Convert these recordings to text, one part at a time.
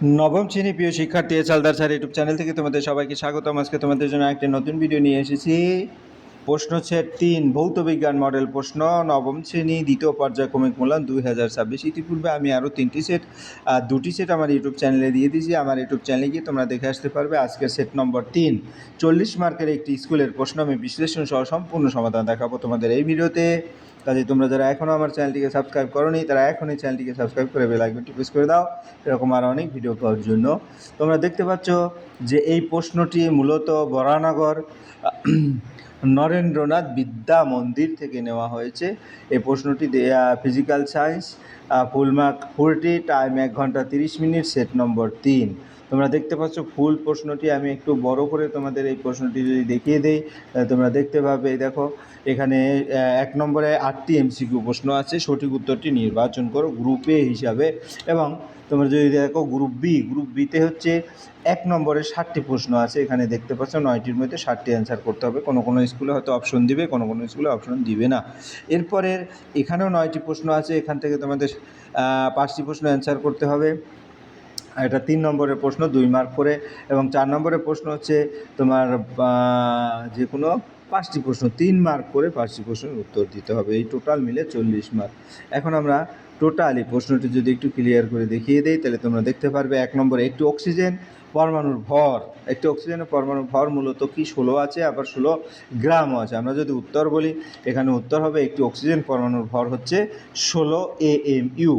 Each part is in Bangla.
নবম শ্রেণী প্রিয় শিক্ষার্থী হালদার স্যার ইউটিউব চ্যানেল থেকে তোমাদের সবাইকে স্বাগতম। আজকে তোমাদের জন্য একটা নতুন ভিডিও নিয়ে এসেছি। প্রশ্ন সেট 3 ভৌত বিজ্ঞান মডেল প্রশ্ন, নবম শ্রেণী দ্বিতীয় পর্যায়ক্রমিক মূল্যায়ন 2026। ইতিপূর্বে আমি আরও 3টি সেট দুটি সেট আমার ইউটিউব চ্যানেলে দিয়ে দিয়েছি। আমার ইউটিউব চ্যানেলে গিয়ে তোমরা দেখে আসতে পারবে। আজকের সেট নম্বর 3 40 মার্কের একটি স্কুলের প্রশ্ন, আমি বিশ্লেষণ সহ সম্পূর্ণ সমাধান দেখাবো তোমাদের এই ভিডিওতে। কাজে তোমরা যারা এখনও আমার চ্যানেলটিকে সাবস্ক্রাইব করোনি তারা এখনই চ্যানেলটিকে সাবস্ক্রাইব করে বেল আইকনটি প্রেস করে দাও এরকম আরও অনেক ভিডিও পাওয়ার জন্য। তোমরা দেখতে পাচ্ছ যে এই প্রশ্নটি মূলত বরানগর নরেন্দ্রনাথ বিদ্যা মন্দির থেকে নেওয়া হয়েছে। এই প্রশ্নটি physical science, full mark 40, time 1 ঘন্টা 30 মিনিট, সেট নম্বর 3। তোমরা দেখতে পাচ্ছ ফুল প্রশ্নটি আমি একটু বড় করে তোমাদের এই প্রশ্নটি যদি দেখিয়ে দেই তোমরা দেখতে পাবে। দেখো এখানে 1 নম্বরে 8টি এমসিকিউ প্রশ্ন আছে, সঠিক উত্তরটি নির্বাচন করো গ্রুপ এ হিসাবে। এবং তোমরা যদি দেখো গ্রুপ বিতে হচ্ছে 1 নম্বরে 60টি প্রশ্ন আছে। এখানে দেখতে পাচ্ছ 9টির মধ্যে 60টি অ্যান্সার করতে হবে। কোনো স্কুলে হয়তো অপশন দিবে, কোনো স্কুলে অপশন দিবে না। এরপরে এখানেও 9টি প্রশ্ন আছে, এখান থেকে তোমাদের 5টি প্রশ্ন অ্যান্সার করতে হবে। এটা 3 নম্বরের প্রশ্ন, 2 মার্ক করে। এবং 4 নম্বরের প্রশ্ন হচ্ছে তোমার যে কোনো 5টি প্রশ্ন 3 মার্ক করে 5টি প্রশ্নের উত্তর দিতে হবে। এই টোটাল মিলে 40 মার্ক। এখন আমরা টোটালি প্রশ্নটি যদি একটু ক্লিয়ার করে দেখিয়ে দেই তাহলে তোমরা দেখতে পারবে 1 নম্বরে একটি অক্সিজেন পরমাণুর ভর, একটি অক্সিজেনের পরমাণুর ভর মূলত কি 16 আছে, আবার 16 গ্রামও আছে। আমরা যদি উত্তর বলি এখানে উত্তর হবে একটি অক্সিজেন পরমাণুর ভর হচ্ছে 16 AMU।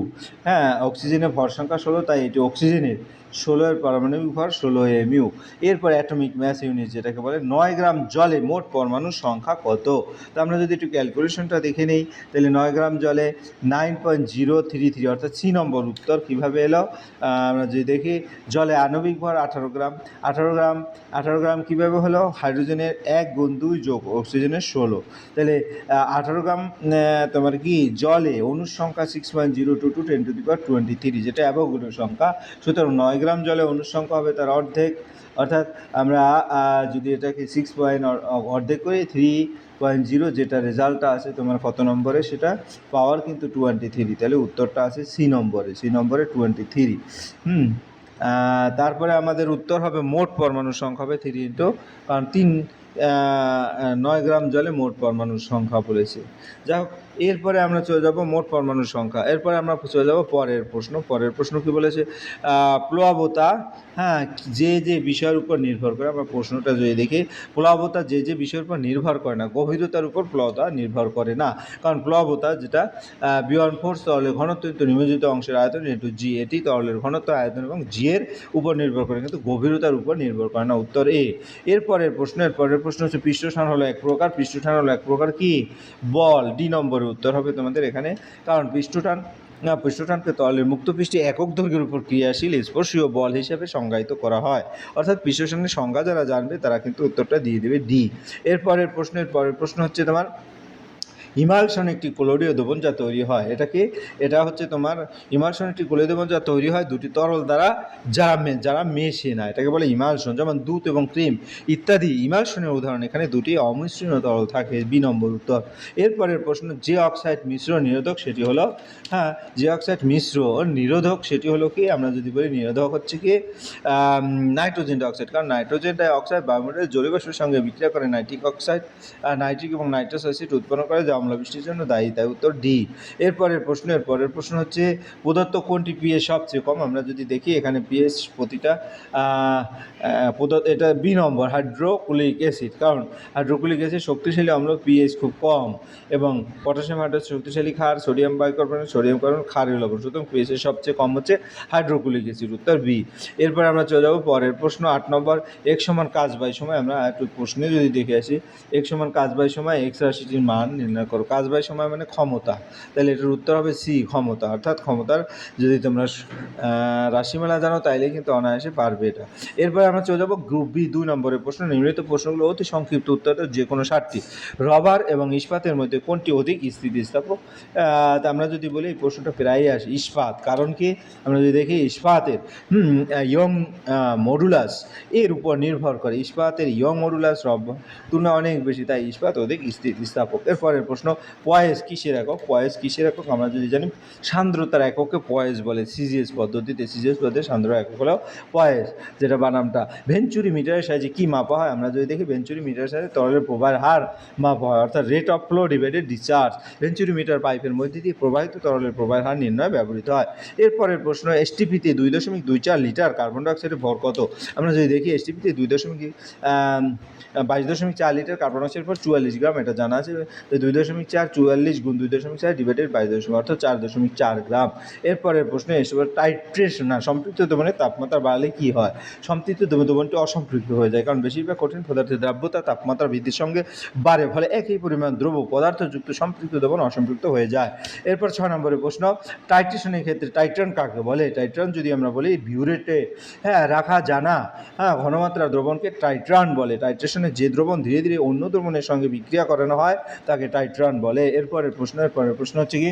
হ্যাঁ, অক্সিজেনের ভর সংখ্যা 16, তাই এটি অক্সিজেনের 16 পারমাণবিক ভর 16 AMU। এরপর অ্যাটমিক ম্যাস ইউনিট যেটাকে বলে 9 গ্রাম জলে মোট পরমাণুর সংখ্যা কত। তো আমরা যদি একটু ক্যালকুলেশনটা দেখে নিই তাহলে 9 গ্রাম জলে 9.033, অর্থাৎ সি নম্বর উত্তর। কীভাবে এলো আমরা যদি দেখি জলে আণবিক ভর 18 গ্রাম, 18 গ্রাম কীভাবে হলো, হাইড্রোজেনের 1 গুণ 2 যোগ অক্সিজেনের 16, তাহলে 18 গ্রাম তোমার কি জলে অণুর সংখ্যা 6.022 10 to the power 23, যেটা অ্যাভোগাড্রো সংখ্যা। সুতরাং 9 গ্রাম জলে অণুর সংখ্যা হবে তার অর্ধেক, অর্থাৎ আমরা যদি এটাকে 6 পয়েন্ট অর্ধেক করি 3.0, যেটা রেজাল্টটা আছে তোমার কত নম্বরে, সেটা পাওয়ার কিন্তু 23, তাহলে উত্তরটা আছে সি নম্বরে 23। তারপরে আমাদের উত্তর হবে মোট পরমাণুর সংখ্যা হবে 3 ইন্টু, কারণ 9 গ্রাম জলে মোট পরমাণুর সংখ্যা বলেছে। যাই হোক, এরপরে আমরা চলে যাব মোট পরমাণুর সংখ্যা। এরপরে আমরা চলে যাব পরের প্রশ্ন কী বলেছে, প্লবতা, হ্যাঁ, যে বিষয়ের উপর নির্ভর করে। আমরা প্রশ্নটা যদি দেখি, প্লবতা যে বিষয়ের উপর নির্ভর করে না, গভীরতার উপর প্লবতা নির্ভর করে না। কারণ প্লবতা যেটা বিয়ন্ড ফোর্স, তরলের ঘনত্ব ইন্টু নিমজ্জিত অংশের আয়তন ইন্টু জি, এটি তরলের ঘনত্ব, আয়তন এবং জি এর উপর নির্ভর করে, কিন্তু গভীরতার উপর নির্ভর করে না। উত্তর এ। এরপরের প্রশ্ন হচ্ছে পৃষ্ঠটান হলো এক প্রকার কি বল। ডি নম্বরের উত্তর হবে তোমাদের এখানে, কারণ পৃষ্ঠটানকে তরলের মুক্ত পৃষ্ঠে একক দৈর্ঘ্যের উপর ক্রিয়াশীল স্পর্শীয় বল হিসেবে সংজ্ঞায়িত করা হয়। অর্থাৎ পৃষ্ঠটানের সংজ্ঞা যারা জানবে তারা কিন্তু উত্তরটা দিয়ে দেবে ডি। পরের প্রশ্ন হচ্ছে তোমার ইমালশন একটি ক্লোরীয় দ্রবণ যা তৈরি হয়। এটা হচ্ছে তোমার ইমালশন একটি ক্লোরীয় দ্রবণ যা তৈরি হয় দুটি তরল দ্বারা যারা মেশে না, এটাকে বলে ইমালশন। যেমন দুধ এবং ক্রিম ইত্যাদি ইমালশনের উদাহরণ। এখানে দুটি অমিশ্রিত তরল থাকে, বি নম্বর উত্তর। এরপরের প্রশ্ন, যে অক্সাইড মিশ্র নিরোধক সেটি হলো, যে অক্সাইড মিশ্র নিরোধক সেটি হলো কি, আমরা যদি বলি নিরোধক হচ্ছে কি নাইট্রোজেন ডাইঅক্সাইড। কারণ নাইট্রোজেন ডাইঅক্সাইড বায়ুমণ্ডলের জলীয়বাষ্পের সঙ্গে বিক্রিয়া করে নাইট্রিক এবং নাইট্রাস অ্যাসিড উৎপন্ন করে, যা অম্লবৃষ্টির জন্য দায়ী, তাই উত্তর ডি। পরের প্রশ্ন হচ্ছে প্রদত্ত কোনটি পিএইচ সবচেয়ে কম। আমরা যদি দেখি এখানে পিএইচ প্রতিটা এটা বি নম্বর, হাইড্রোক্লোরিক অ্যাসিড। কারণ হাইড্রোক্লোরিক অ্যাসিড শক্তিশালী অম্ল, পিএইচ খুব কম। এবং পটাশিয়াম হাইড্রোক্সাইড শক্তিশালী ক্ষার, সোডিয়াম বাইকার্বনেট, সোডিয়াম কার্বন ক্ষারীয় লবণ। সুতরাং পিএইচের সবচেয়ে কম হচ্ছে হাইড্রোক্লোরিক অ্যাসিড, উত্তর বি। এরপর আমরা চলে যাবো পরের প্রশ্ন 8 নম্বর, এক সমান কাজ বাই সময়। আমরা একটু প্রশ্নে যদি দেখে আসি, এক সমান কাজ বাই সময় এক্স রাশিটির মান নির্ণয় করো। কাজ বাই সময় মানে ক্ষমতা, তাহলে এটার উত্তর হবে সি, ক্ষমতা। অর্থাৎ ক্ষমতার যদি তোমরা রাশিমালা জানো তাইলে কিন্তু অনায়াসে পারবে এটা। এরপরে আমরা চলে যাবো গ্রুপ বি 2 নম্বরের প্রশ্ন। নিম্নলিখিত প্রশ্নগুলো অতি সংক্ষিপ্ত উত্তরটা যে কোনো 7টি। রবার এবং ইস্পাতের মধ্যে কোনটি অধিক স্থিতিস্থাপক। তা আমরা যদি বলি এই প্রশ্নটা প্রায়ই আসে ইস্পাত। কারণ কি, আমরা যদি দেখি ইস্পাতের ইয়ং মডুলাস এর উপর নির্ভর করে। ইস্পাতের ইয়ং মডুলাস তুলনায় অনেক বেশি, তাই ইস্পাত অধিক স্থিতিস্থাপক। এরপরের প্রশ্ন, প্রশ্ন, পয়েস কিসের একক? পয়েস কিসের একক? আমরা যদি জানি সান্দ্রতার এককে পয়েস বলে। সিজিএস পদ্ধতিতে সান্দ্র একক হলো পয়েস, যেটা বানামটা। ভেঞ্চুরি মিটারের সাহায্যে কী মাপা হয়? আমরা যদি দেখি ভেঞ্চুরি মিটারের সাহায্যে তরলের প্রবাহের হার মাপা হয়, অর্থাৎ rate of flow divided discharge. Venturi meter পাইপের মধ্যে দিয়ে প্রবাহিত তরলের প্রবাহের হার নির্ণয় ব্যবহৃত হয়। এরপরের প্রশ্ন, এসটিপিতে 2.24 লিটার কার্বন ডাইঅক্সাইডের ভর কত? আমরা যদি দেখি এসটিপিতে 22.4 লিটার কার্বন ডাইঅক্সাইড ভর 44 গ্রাম, এটা জানা আছে। 2.4 44 গুণ 2.4 ডিভাইডেড 22, অর্থাৎ 4.4 গ্রাম। এরপরের প্রশ্ন এসে টাইট্রেশন, না সম্পৃক্ত দ্রবণের তাপমাত্রা বাড়লে কি হয়? সম্পৃক্ত দ্রবণটি অসম্পৃক্ত হয়ে যায়, কারণ বেশিরভাগ কঠিন পদার্থের দ্রাব্যতা তাপমাত্রা বৃদ্ধির সঙ্গে বাড়ে, ফলে একই পরিমাণ দ্রব পদার্থযুক্ত সম্পৃক্ত দ্রবণ অসম্পৃক্ত হয়ে যায়। এরপর 6 নম্বরের প্রশ্ন, টাইট্রেশনের ক্ষেত্রে টাইট্রান কাকে বলে? টাইট্রান যদি আমরা বলি বিউরেটে রাখা জানা ঘনমাত্রা দ্রবণকে টাইট্রান বলে। টাইট্রেশনের যে দ্রবণ ধীরে ধীরে অন্য দ্রবণের সঙ্গে বিক্রিয়া করানো হয় তাকে টাইট্রান বলে। এরপরের প্রশ্ন হচ্ছে কি,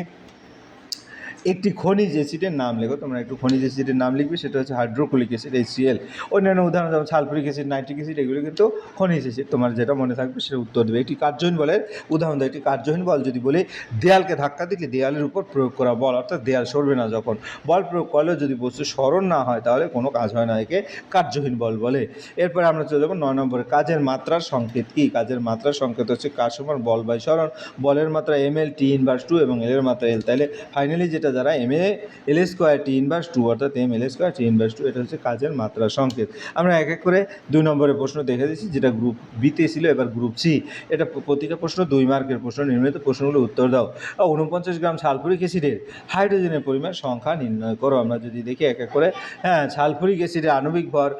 একটি খনিজ অ্যাসিডের নাম লেখো। তোমরা একটু খনিজ অ্যাসিডের নাম লিখবে, সেটা হচ্ছে হাইড্রোক্লোরিক অ্যাসিড, HCl। অন্যান্য উদাহরণ যেমন সালফুরিক অ্যাসিড, নাইট্রিক অ্যাসিড, এগুলো কিন্তু খনিজ অ্যাসিড। তোমার যেটা মনে থাকবে সেটা উত্তর দেবে। একটি কার্যহীন বলের উদাহরণ দেয়। একটি কার্যহীন বল যদি বলি দেয়ালকে ধাক্কা দিলে দেয়ালের উপর প্রয়োগ করা বল, অর্থাৎ দেয়াল সরবে না যখন। বল প্রয়োগ করলেও যদি বস্তু স্মরণ না হয় তাহলে কোনো কাজ হয় না, একে কার্যহীন বল বলে। এরপরে আমরা চলে যাবো 9 নম্বরে, কাজের মাত্রার সংকেত কি? কাজের মাত্রার সংকেত হচ্ছে কাজ সমান বল বাই সরণ। বলের মাত্রা ml T ইনভার্স 2 এবং এল এর মাত্রা L। তাহলে ফাইনালি যেটা দ্বারা এল স্কোয়ার T ইনভার্স 2, অর্থাৎ ml স্কোয়ার T ইনভার্স 2, এটা হচ্ছে কাজের মাত্রার সংকেত। আমরা এক এক করে 2 নম্বরের প্রশ্ন দেখে দিচ্ছি, যেটা গ্রুপ বিতে ছিল, এবার গ্রুপ সি। এটা প্রতিটা প্রশ্ন 2 মার্কের প্রশ্ন। নির্মিত প্রশ্নগুলো উত্তর দাও। 49 গ্রাম সালফুরিক অ্যাসিডের হাইড্রোজেনের পরিমাণ সংখ্যা নির্ণয় করো। আমরা যদি দেখি এক এক করে, সালফুরিক অ্যাসিডের আণবিক ভর,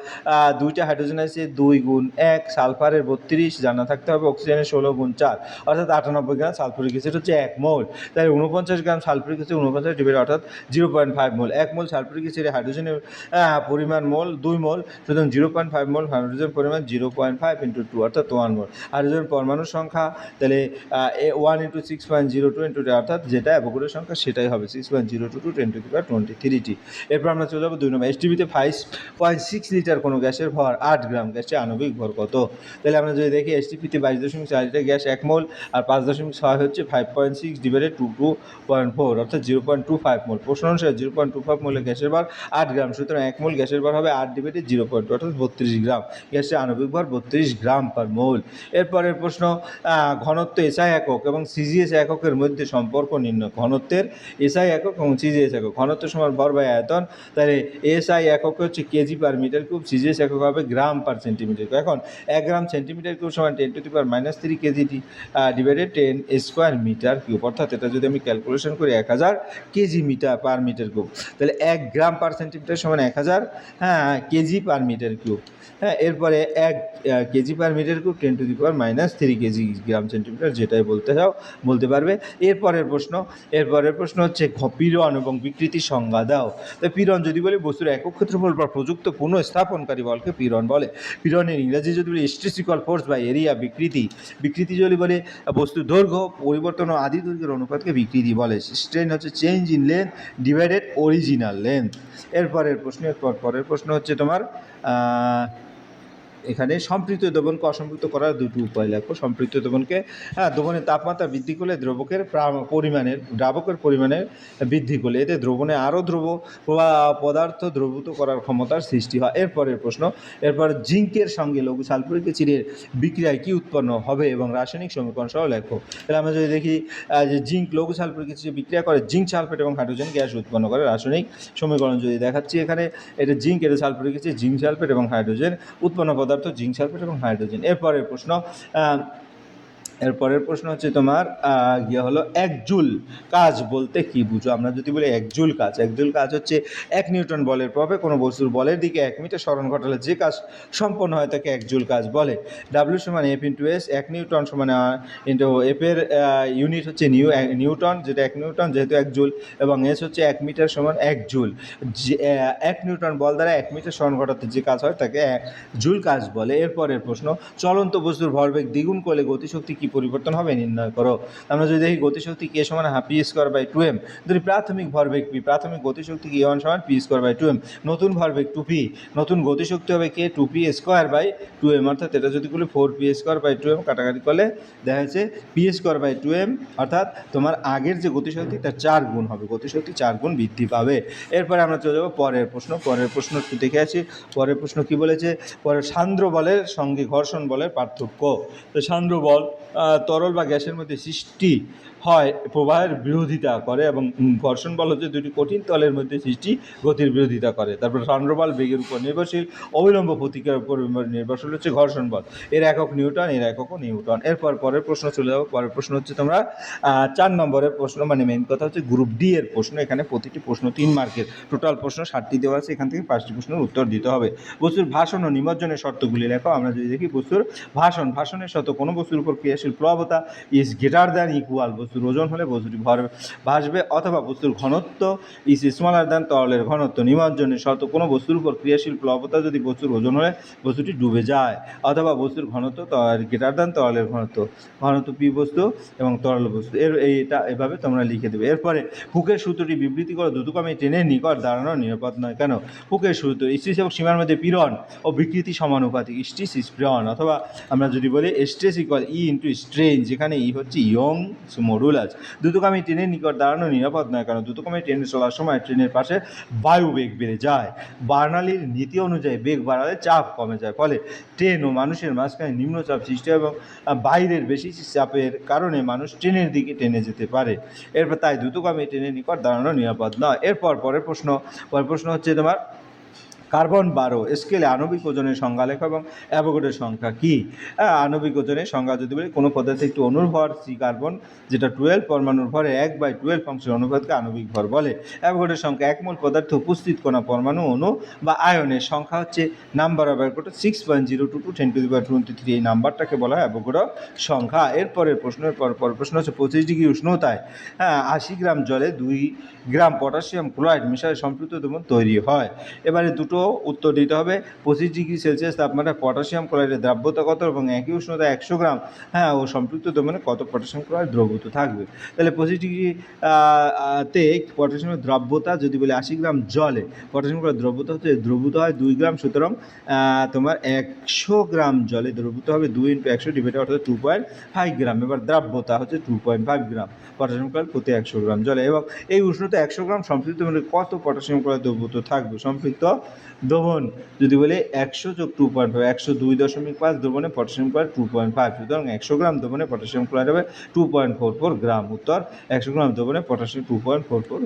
2টা হাইড্রোজেন আছে 2 গুণ 1, সালফারের 32 জানা থাকতে হবে, অক্সিজেনের 16 গুণ 4, অর্থাৎ 98 গ্রাম সালফুরিক অ্যাসিড হচ্ছে 1 মোল। তাই 49 গ্রাম সালফুরিক অ্যাসিড 49 ডিভাইড, অর্থাৎ 0.5 মোল। 1 মোল সালফুরিক অ্যাসিডে হাইড্রোজেনের পরিমাণ মোল 2 মোল, সুতরাং 0.5 মোল হাইড্রোজেন পরিমাণ 0.5 × 2, অর্থাৎ 1 মোল। হাইড্রোজেন পরমাণুর সংখ্যা তাহলে 1 × 6.02 × 10, অর্থাৎ যেটা অ্যাভোগাড্রোর সংখ্যা সেটাই হবে 6.022 × 10⁻23। এরপর আমরা চলে যাবো 2 নম্বর, এসটিপিতে 5.6 লিটার কোনো গ্যাসের ভর 8 গ্রাম, গ্যাসের আণবিক ভর কত? তাহলে আমরা যদি দেখি এসটিপিতে 22.4 লিটার গ্যাস 1 মোল, আর 5.6 হচ্ছে 5.6 ডিভাইডেড 2.4, অর্থাৎ 0.25 মোল। প্রশ্ন অনুসারে 0.25 মোলের গ্যাসের ভর 8 গ্রাম, সুতরাং 1 মোল গ্যাসের ভর হবে 8 ডিভাইডেড 0.2, অর্থাৎ 32 গ্রাম। গ্যাসের আণবিক ভর 32 গ্রাম পার মোল। এরপরের প্রশ্ন, ঘনত্ব এসআই একক এবং সিজিএস এককের মধ্যে সম্পর্ক নির্ণয়। ঘনত্বের এসআই একক এবং সিজিএস একক। ঘনত্ব সমান ভর বাই আয়তন, তাহলে এসআই একক হচ্ছে KG per metre cube, CGS একক হবে গ্রাম পার সেন্টিমিটার কিউব। এখন 1 গ্রাম সেন্টিমিটার কিউব সমান 10⁻³ KG divided 10 square metre cube, অর্থাৎ এটা যদি আমি ক্যালকুলেশন করি 1000 KG metre per metre cube, তাহলে 1 গ্রাম পার সেন্টিমিটার সমান 1000 কেজি পার মিটার কিউব। এরপরে 1 KG per metre cube 10⁻³ KG gram centimetre, যেটাই বলতে পারবে। এরপরের প্রশ্ন হচ্ছে পীড়ন এবং বিকৃতির সংজ্ঞা দাও। তো পীড়ন যদি বলি বস্তুর একক ক্ষেত্রফল বা প্রযুক্ত পুনঃস্থাপনকারী বলকে পীড়ন বলে। পীড়নের ইংরাজি যদি বলি স্ট্রেসিক্যাল ফোর্স বা এরিয়া। বিকৃতি যদি বলে বস্তুর দৈর্ঘ্য পরিবর্তন ও আদি দৈর্ঘ্যের অনুপাতকে বিকৃতি বলে। স্ট্রেন হচ্ছে change in length divided original length. পরের প্রশ্ন হচ্ছে তোমার এখানে সম্পৃক্ত দ্রবণকে অসম্পৃক্ত করার দুটো উপায় লেখো। সম্পৃক্ত দ্রবণকে দ্রবণের তাপমাত্রা বৃদ্ধি করলে দ্রাবকের পরিমাণের বৃদ্ধি করলে এতে দ্রবণে আরও পদার্থ দ্রবীভূত করার ক্ষমতার সৃষ্টি হয়। এরপর জিঙ্কের সঙ্গে লঘু সালফুরিক অ্যাসিডের বিক্রিয়ায় কী উৎপন্ন হবে এবং রাসায়নিক সমীকরণ সহ লেখো। তাহলে আমরা যদি দেখি যে জিঙ্ক লঘু সালফুরিক অ্যাসিডে বিক্রিয়া করে জিঙ্ক সালফেট এবং হাইড্রোজেন গ্যাস উৎপন্ন করে। রাসায়নিক সমীকরণ যদি দেখাচ্ছি এখানে, এটা জিঙ্ক, এটা সালফুরিক অ্যাসিড, জিঙ্ক সালফেট এবং হাইড্রোজেন উৎপন্ন পদার্থ জিঙ্ক সালফেট এবং হাইড্রোজেন। এরপরের প্রশ্ন হচ্ছে তোমার হলো 1 জুল কাজ বলতে কি বুঝো। আমরা যদি বলি 1 জুল কাজ হচ্ছে 1 নিউটন বলের প্রভাবে কোনো বস্তুর বলের দিকে 1 মিটার সরণ ঘটালে যে কাজ সম্পন্ন হয় তাকে 1 জুল কাজ বলে। W সমান F × S, 1 নিউটন সমান ইন্টু F এর ইউনিট হচ্ছে নিউটন, যেটা 1 নিউটন যেহেতু 1 জুল, এবং S হচ্ছে 1 মিটার সমান 1 জুল। 1 নিউটন বল দ্বারা 1 মিটার সরণ ঘটাতে যে কাজ হয় তাকে 1 জুল কাজ বলে। এরপরের প্রশ্ন, চলন্ত বস্তুর ভরবেগ দ্বিগুণ করলে গতিশক্তি কী পরিবর্তন হবে নির্ণয় করো। আমরা যদি দেখি গতিশক্তি কে সমান পি স্কোয়ার বাই 2m, যদি প্রাথমিক ভরবেগ পি, প্রাথমিক গতিশক্তি কে ওয়ান সমান পি স্কোয়ার বাই 2m, নতুন ভরবেগ 2p, নতুন গতিশক্তি হবে কে 2p স্কোয়ার বাই 2m, অর্থাৎ এটা যদি বলি 4p স্কোয়ার বাই 2m, কাটাকাটি করলে দেখা যাচ্ছে পি স্কোয়ার বাই 2m, অর্থাৎ তোমার আগের যে গতিশক্তি তার 4 গুণ হবে, গতিশক্তি 4 গুণ বৃদ্ধি পাবে। এরপরে আমরা চলে যাবো পরের প্রশ্ন। পরের প্রশ্ন একটু দেখে আসি। পরের প্রশ্ন কি বলেছে, পরের সান্দ্র বলের সঙ্গে ঘর্ষণ বলের পার্থক্য। তো সান্দ্র বল তরল বা গ্যাসের মধ্যে সৃষ্টি হয় প্রবাহের বিরোধিতা করে, এবং ঘর্ষণ বল হচ্ছে দুটি কঠিন তলের মধ্যে সৃষ্টি গতির বিরোধিতা করে। তারপর সান্দ্র বল বেগের উপর নির্ভরশীল, অবিলম্ব প্রতিক্রিয়ার উপর নির্ভরশীল হচ্ছে ঘর্ষণ বল, এর একক নিউটন, এর এককও নিউটন। এরপর পরের প্রশ্ন চলে যাবো। পরের প্রশ্ন হচ্ছে তোমরা 4 নম্বরের প্রশ্ন, মানে মেন কথা হচ্ছে গ্রুপ ডি এর প্রশ্ন। এখানে প্রতিটি প্রশ্ন 3 মার্কের, টোটাল প্রশ্ন 60টি দেওয়া আছে, এখান থেকে 5টি প্রশ্নের উত্তর দিতে হবে। বস্তুর ভাষণ ও নিমজ্জনের শর্তগুলি লেখো। আমরা যদি দেখি বস্তুর ভাষণের শর্ত, কোনো বস্তুর উপর ক্রিয়াশীল প্লবতা ইজ গ্রেটার দ্যান ইকুয়াল, বস্তুর ওজন হলে বস্তুটি ভর ভাসবে, অথবা বস্তুর ঘনত্ব ইজ স্মলার দ্যান তরলের ঘনত্ব। নিমজ্জনের শর্ত, কোনো বস্তুর উপর ক্রিয়াশীল প্লবতা যদি বস্তুর ওজন হলে বস্তুটি ডুবে যায়, অথবা বস্তুর ঘনত্ব গ্রেটার দ্যান তরলের ঘনত্ব, ঘনত্ব পি বস্তু এবং তরল বস্তু। এইটা এভাবে তোমরা লিখে দেবে। এরপরে হুকের সূত্রটি বিবৃতি করো, দ্রুতগামী ট্রেনের নিকট দাঁড়ানো নিরাপদ নয় কেন। হুকের সূত্র, স্ট্রেস এবং সীমার মধ্যে পীড়ন ও বিকৃতি সমানুপাতিক, স্ট্রেস ইজ পীড়ন, অথবা আমরা যদি বলি স্ট্রেস ইকুয়াল ই ইন্টু স্ট্রেন, যেখানে ই হচ্ছে ইয়ংস মডুলাস। দ্রুতগামী ট্রেনের নিকট দাঁড়ানো নিরাপদ নয় কারণ দ্রুতগামী ট্রেনে চলার সময় ট্রেনের পাশে বায়ু বেগ বেড়ে যায়, বার্নালির নীতি অনুযায়ী বেগ বাড়ালে চাপ কমে যায়, ফলে ট্রেন ও মানুষের মাঝখানে নিম্নচাপ সৃষ্টি হয় এবং বাইরের বেশি চাপের কারণে মানুষ ট্রেনের দিকে টেনে যেতে পারে। এরপর তাই দ্রুতগামী ট্রেনের নিকট দাঁড়ানো নিরাপদ নয়। এরপর পরের প্রশ্ন হচ্ছে তোমার কার্বন 12 স্কেলে আণবিক ওজনের সংজ্ঞা লেখো এবং অ্যাভোগাড্রোর সংখ্যা কী। আণবিক ওজনের সংজ্ঞা যদি বলি, কোনো পদার্থে একটি অণুর ভর সি কার্বন, যেটা 12 পরমাণুর ভরে 1/12 অংশের অনুপাতকে আণবিক ভর বলে। অ্যাভোগাড্রোর সংখ্যা, এক মোল পদার্থে উপস্থিত কোনো পরমাণু, অণু বা আয়নের সংখ্যা হচ্ছে নাম্বার অফ অ্যাভোগাড্রো 6.022 10⁻23, এই নাম্বারটাকে বলা হয় অ্যাভোগাড্রো সংখ্যা। এরপরের প্রশ্নের পরের প্রশ্ন হচ্ছে 25 ডিগ্রি উষ্ণতায় 80 গ্রাম জলে 2 গ্রাম পটাশিয়াম ক্লোরাইড মিশালে সম্পৃক্ত দ্রবণ তৈরি হয়। এবারে দুটো উত্তর দিতে হবে। 25 ডিগ্রি সেলসিয়াস তাপমাত্রায় পটাশিয়াম ক্লোরাইডের দ্রাব্যতা কত, এবং একই উষ্ণতায় 100 গ্রাম ও সম্পৃক্ত দ্রবণে কত পটাশিয়াম ক্লোরাইড দ্রবীভূত থাকবে। তাহলে 25 ডিগ্রি তে পটাশিয়ামের দ্রাব্যতা যদি বলি 80 গ্রাম জলে পটাশিয়াম ক্লোরাইড দ্রবীভূত হচ্ছে, দ্রবীভূত হয় 2 গ্রাম, সুতরাং তোমার 100 গ্রাম জলে দ্রবীভূত হবে 2 × 100 ডিভাইডেড, অর্থাৎ 2.5 গ্রাম। এবার দ্রাব্যতা হচ্ছে 2.5 গ্রাম পটাশিয়াম ক্লোরাইড প্রতি 100 গ্রাম জলে, এবং এই উষ্ণতা 100 গ্রাম সম্পৃক্ত দ্রবণে কত পটাশিয়াম ক্লোরাইড দ্রবীভূত থাকবে। সম্পৃক্ত দ্রবণ যদি বলি 100 + 2.5, 102.5 দ্রবণে পটাশিয়াম ক্লোরাইড 2.5, সুতরাং 100 গ্রাম দ্রবণে পটাশিয়াম ক্লোরাইড হবে 2.44 গ্রাম। উত্তর 100 গ্রাম দ্রবণে পটাশিয়াম 2.44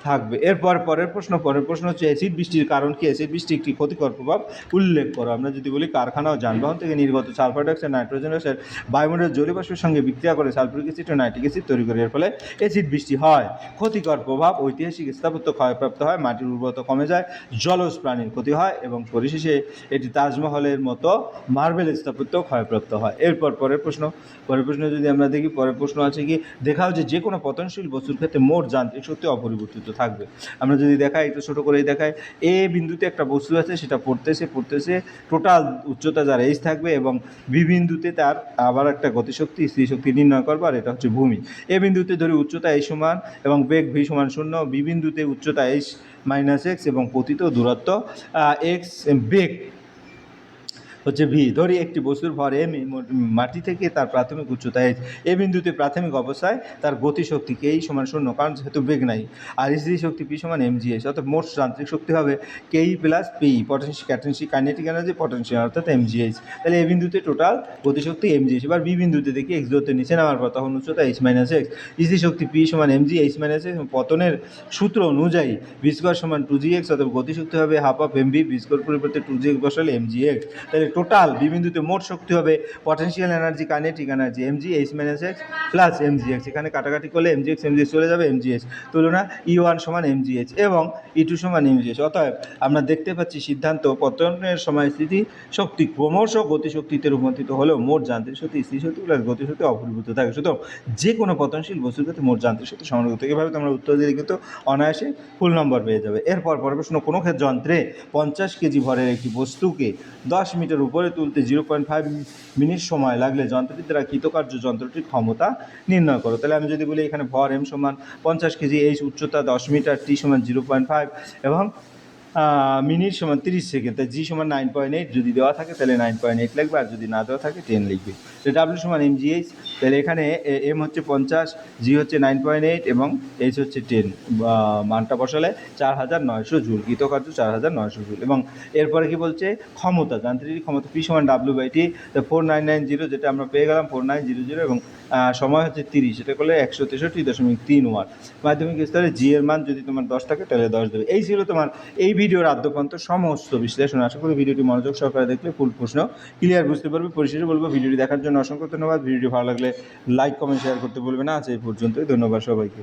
থাকবে। এরপর পরের প্রশ্ন হচ্ছে অ্যাসিড বৃষ্টির কারণ কি। অ্যাসিড বৃষ্টি একটি ক্ষতিকর প্রভাব উল্লেখ করো। আমরা যদি বলি কারখানা ও যানবাহন থেকে নির্গত সালফার ডাইঅক্সাইড, নাইট্রোজেন ডাইঅক্সাইড বায়ুমণ্ডলের জলীয় বাষ্পের সঙ্গে বিক্রিয়া করে সালফিউরিক অ্যাসিড ও নাইট্রিক অ্যাসিড তৈরি করে, এর ফলে অ্যাসিড বৃষ্টি হয়। ক্ষতিকর প্রভাব, ঐতিহাসিক স্থাপত্য ক্ষয়প্রাপ্ত হয়, মাটির উর্বরতা কমে যায়, জলজ প্রাণীর ক্ষতি হয়, এবং পরিশেষে এটি তাজমহলের মতো মার্বেল স্থাপত্য ক্ষয়প্রাপ্ত হয়। এরপর পরের প্রশ্ন যদি আমরা দেখি, পরের প্রশ্ন আছে কি, দেখাও যে কোনো পতনশীল বস্তুর ক্ষেত্রে মোট যান্ত্রিক শক্তি অপরিবর্তিত থাকবে। আমরা যদি দেখাই, একটু ছোটো করেই দেখাই, এ বিন্দুতে একটা বস্তু আছে, সেটা পড়তেছে টোটাল উচ্চতা যার এইচ থাকবে, এবং বি বিন্দুতে তার আবার একটা গতিশক্তি স্থির শক্তি নির্ণয় করবো, আর এটা হচ্ছে ভূমি। এ বিন্দুতে ধরি উচ্চতা এই সমান এবং বেগ ভি সমান 0, বি বিন্দুতে উচ্চতা h - x এবং পতিত দূরত্ব x, বেগ হচ্ছে ভি। ধরি একটি বস্তুর ভর এম মাটি থেকে তার প্রাথমিক উচ্চতা h। এ বিন্দুতে প্রাথমিক অবস্থায় তার গতিশক্তি কে সমান 0, কারণ যেহেতু বেগ নাই, আর স্থির শক্তি পি সমান mgh, অর্থাৎ মোট যান্ত্রিক শক্তি হবে কে প্লাস পি, কাইনেটিক এনার্জি পটেনশিয়াল, অর্থাৎ mgh। তাহলে এ বিন্দুতে টোটাল গতিশক্তি mgh। এবার বি বিন্দুতে দেখি x দূরত্বের নিচে নামার পর তখন উচ্চতা h - x, স্থির শক্তি পি সমান mg h - x, পতনের সূত্র অনুযায়ী v স্কয়ার সমান 2gx, অর্থাৎ গতিশক্তি হবে half of mv, v square পরিবর্তে 2gx বসালে mgx। তাহলে টোটাল বি বিন্দুতে মোট শক্তি হবে potential energy, kinetic energy mg h - x plus mgx, এখানে কাটাকাটি করলে mgx চলে যাবে, mgh তুলনা E1 সমান mgh এবং E2 সমান mgh। অতএব আমরা দেখতে পাচ্ছি সিদ্ধান্ত, পতনের সময় স্থিতি শক্তি ক্রমশ গতিশক্তিতে রূপান্তরিত হলেও মোট যান্ত্রিক শক্তি স্থির শক্তি প্লাস গতিশক্তি অপরিবর্তিত থাকে। সুতরাং যে কোনো পতনশীল বস্তুর ক্ষেত্রে মোট যান্ত্রিক শক্তি সমানুপাতিক। এভাবে তোমরা উত্তর দিলে কিন্তু অনায়াসে ফুল নম্বর পেয়ে যাবে। এরপর পরের প্রশ্ন, কোনো যন্ত্রে 50 কেজি ভরের একটি বস্তুকে 10 মিটার উপরে তুলতে 0.5 মিনিট সময় লাগলে যন্ত্রটির দ্বারা কৃতকার্য যন্ত্রটির ক্ষমতা নির্ণয় করো। তাহলে আমি যদি বলি এখানে ভর m সমান 50 কেজি, h উচ্চতা 10 মিটার, t সমান 0.5 এবং মিনিট সমান 30 সেকেন্ড, তাই জি সমান 9.8 যদি দেওয়া থাকে তাহলে 9.8 লিখবে, আর যদি না দেওয়া থাকে 10 লিখবে। তো ডাব্লিউ সমান mgh, তাহলে এখানে এম হচ্ছে 50, জি হচ্ছে 9.8 এবং এইচ হচ্ছে 10, মানটা বসালে 4900 জুল, কৃতকার্য 4900 জুল। এবং এরপরে কি বলছে, ক্ষমতা, যান্ত্রিক ক্ষমতা পি সমান ডাব্লিউ বাই টি, 4990 যেটা আমরা পেয়ে গেলাম 4900, এবং সময় হচ্ছে 30, এটা করলে 163.3 ওয়াট। মাধ্যমিক স্তরে জি এর মান যদি তোমার 10 থাকে তাহলে 10 দেবে। এই ছিল তোমার এই ভিডিওর আদ্যপান্ত সমস্ত বিশ্লেষণ। আশা করি ভিডিওটি মনোযোগ সহকারে দেখলে ফুল প্রশ্ন ক্লিয়ার বুঝতে পারবে। পরিশেষে বলবো ভিডিওটি দেখার জন্য অসংখ্য ধন্যবাদ। ভিডিওটি ভালো লাগলে লাইক, কমেন্ট, শেয়ার করতে বলবে না। আজ এই পর্যন্তই, ধন্যবাদ সবাইকে।